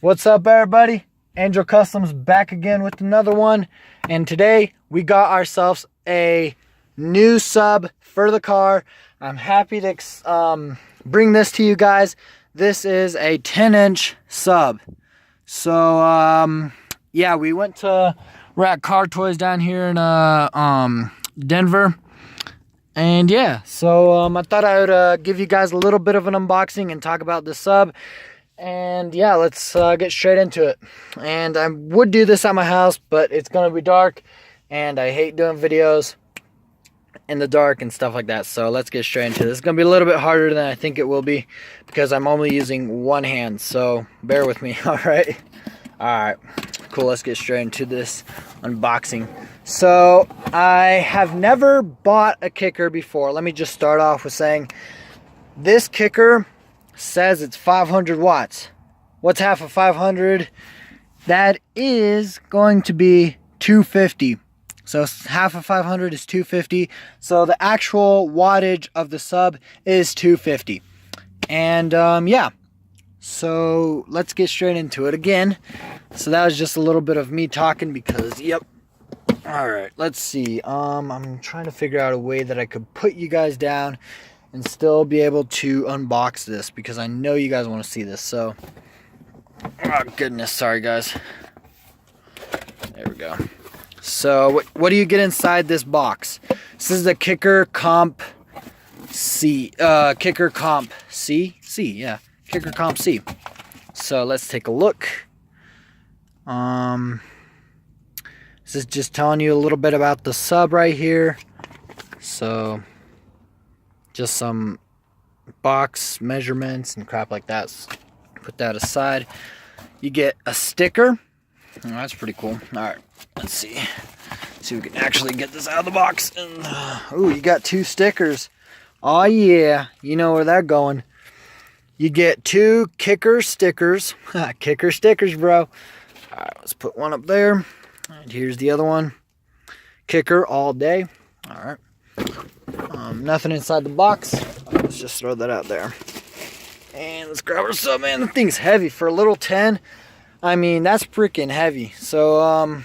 What's up, everybody? Angel Customs back again with another one, and today we got ourselves a new sub for the car. I'm happy to bring this to you guys. This is a 10-inch sub. So yeah, we're at Car Toys down here in Denver. And yeah, so I thought I would give you guys a little bit of an unboxing and talk about the sub. And yeah, let's get straight into it. And I would do this at my house, but it's gonna be dark, and I hate doing videos in the dark and stuff like that. So let's get straight into it. It's gonna be a little bit harder than I think it will be, because I'm only using one hand, so bear with me. All right, cool. Let's get straight into this unboxing. So I have never bought a kicker before. Let me just start off with saying this kicker says it's 500 watts. What's half of 500? That is going to be 250. So half of 500 is 250. So the actual wattage of the sub is 250. And yeah, so let's get straight into it again. So that was just a little bit of me talking because, yep. All right, let's see. I'm trying to figure out a way that I could put you guys down and still be able to unbox this, because I know you guys want to see this. So, oh goodness, sorry guys. There we go. So what do you get inside this box? This is the Kicker Comp C. Kicker Comp C? C, yeah. Kicker Comp C. So let's take a look. This is just telling you a little bit about the sub right here. So just some box measurements and crap like that. So put that aside. You get a sticker. Oh, that's pretty cool. All right, let's see. See if we can actually get this out of the box. And oh, you got two stickers. Oh yeah, you know where they're going. You get two kicker stickers. Kicker stickers, bro. All right, let's put one up there. And here's the other one. Kicker all day. All right. Nothing inside the box. Let's just throw that out there. And let's grab our sub, man. The thing's heavy for a little 10. I mean, that's freaking heavy. So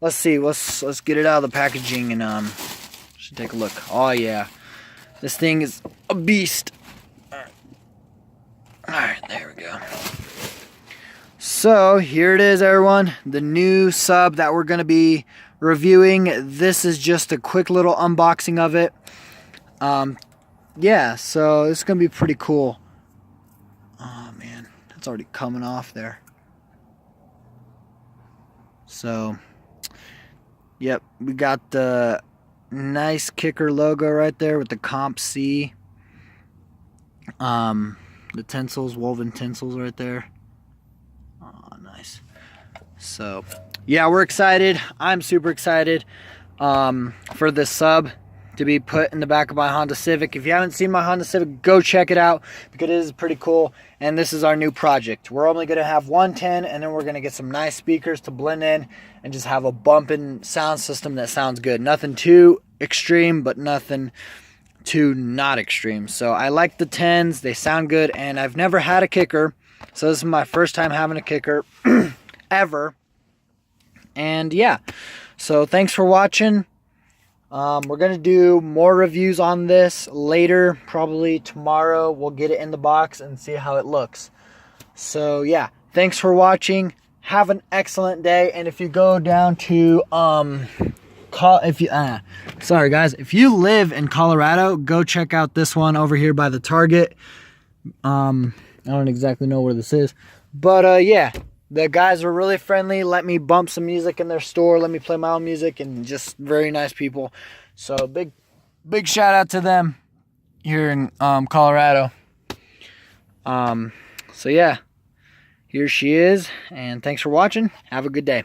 let's see. Let's get it out of the packaging and should take a look. Oh yeah, this thing is a beast. All right, there we go. So here it is, everyone. The new sub that we're gonna be reviewing. This is just a quick little unboxing of it. Yeah, so it's gonna be pretty cool. Oh man, that's already coming off there. So yep, we got the nice Kicker logo right there with the Comp C. The tinsels, woven tinsels right there. Oh, nice. So yeah, we're excited. I'm super excited for this sub to be put in the back of my Honda Civic. If you haven't seen my Honda Civic, go check it out, because it is pretty cool. And this is our new project. We're only going to have 110, and then we're going to get some nice speakers to blend in and just have a bumping sound system that sounds good. Nothing too extreme, but nothing too not extreme. So I like the 10s. They sound good, and I've never had a kicker. So this is my first time having a kicker ever. And yeah, so thanks for watching. We're going to do more reviews on this later, probably tomorrow. We'll get it in the box and see how it looks. So yeah, thanks for watching. Have an excellent day. And if you go down to, sorry guys, if you live in Colorado, go check out this one over here by the Target. I don't exactly know where this is, but yeah. The guys were really friendly, let me bump some music in their store, let me play my own music, and just very nice people. So big shout out to them here in Colorado. So yeah, here she is, and thanks for watching. Have a good day.